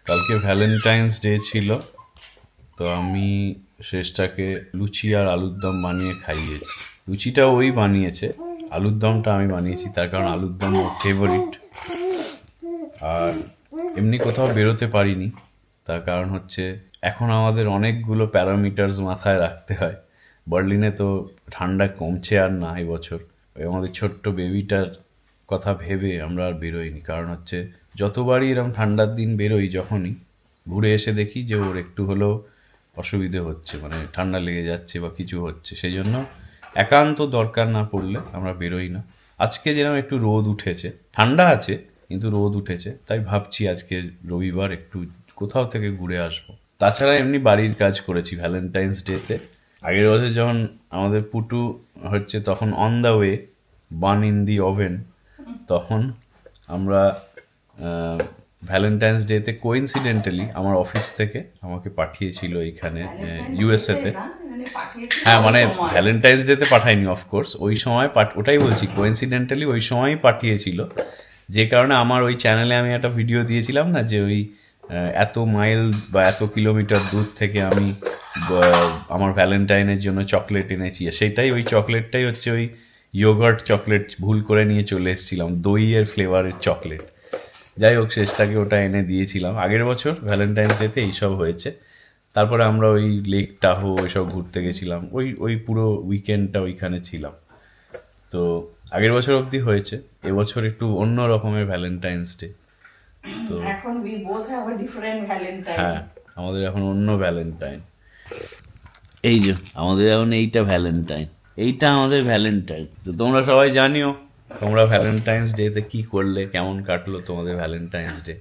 কালকে Valentine's day ছিল, তো আমি শেষটাকে লুচি আর আলুর দম বানিয়ে খাইয়েছি। লুচিটা ওই বানিয়েছে, আলুর দমটা আমি বানিয়েছি, তার কারণ আলুর দম ওর ফেভারিট। আর এমনি কোথাও বেরোতে পারিনি, তার কারণ হচ্ছে এখন আমাদের অনেকগুলো প্যারামিটার্স মাথায় রাখতে হয়। বার্লিনে তো ঠান্ডা কমছে আর না এবছর। ওই আমাদের ছোট্ট বেবিটার কথা ভেবে আমরা আর বেরোইনি, কারণ হচ্ছে যতবারই এরকম ঠান্ডার দিন বেরোই, যখনই ঘুরে এসে দেখি যে ওর একটু হলেও অসুবিধে হচ্ছে, মানে ঠান্ডা লেগে যাচ্ছে বা কিছু হচ্ছে, সেই জন্য একান্ত দরকার না পড়লে আমরা বেরোই না। আজকে যেরকম একটু রোদ উঠেছে, ঠান্ডা আছে কিন্তু রোদ উঠেছে, তাই ভাবছি আজকে রবিবার একটু কোথাও থেকে ঘুরে আসবো। তাছাড়া এমনি বাড়ির কাজ করেছি ভ্যালেন্টাইন্স ডেতে। আগের বছর যখন আমাদের পুটু হচ্ছে তখন on the way, bun in the oven, তখন আমরা ভ্যালেন্টাইন্স ডেতে কোইন্সিডেন্টালি আমার অফিস থেকে আমাকে পাঠিয়েছিল এখানে ইউএসএতে। হ্যাঁ মানে ভ্যালেন্টাইন্স ডেতে পাঠায়নি অফকোর্স, ওই সময় ওটাই বলছি, কোইন্সিডেন্টালি ওই সময়ই পাঠিয়েছিল। যে কারণে আমার ওই চ্যানেলে আমি একটা ভিডিও দিয়েছিলাম না, যে ওই এত মাইল বা এত কিলোমিটার দূর থেকে আমি আমার ভ্যালেন্টাইনের জন্য চকলেট এনেছি, সেটাই ওই চকলেটটাই হচ্ছে ওই ইয়োগার্ট চকলেট, ভুল করে নিয়ে চলে এসেছিলাম, দইয়ের ফ্লেভারের চকলেট। যাই হোক, শেষটাকে ওটা এনে দিয়েছিলাম। আগের বছর ভ্যালেন্টাইন্স ডেতে এইসব হয়েছে। তারপরে আমরা ওই লেক টাহো এসব ঘুরতে গেছিলাম, ওই ওই পুরো উইকেন্ডটা ওইখানে ছিলাম। তো আগের বছর অবধি হয়েছে, এবছর একটু অন্য রকমের ভ্যালেন্টাইন্স ডে। তো এখন we both have a different Valentine. হ্যাঁ, আমাদের এখন অন্য ভ্যালেন্টাইন। এই যে আমাদের এখন এইটা ভ্যালেন্টাইন, এইটা আমাদের ভ্যালেন্টাইন। তো তোমরা সবাই জানিও তোমরা ভ্যালেন্টাইন্স ডেতে কি করলে, কেমন কাটলো তোমাদের ভ্যালেন্টাইন্স ডে।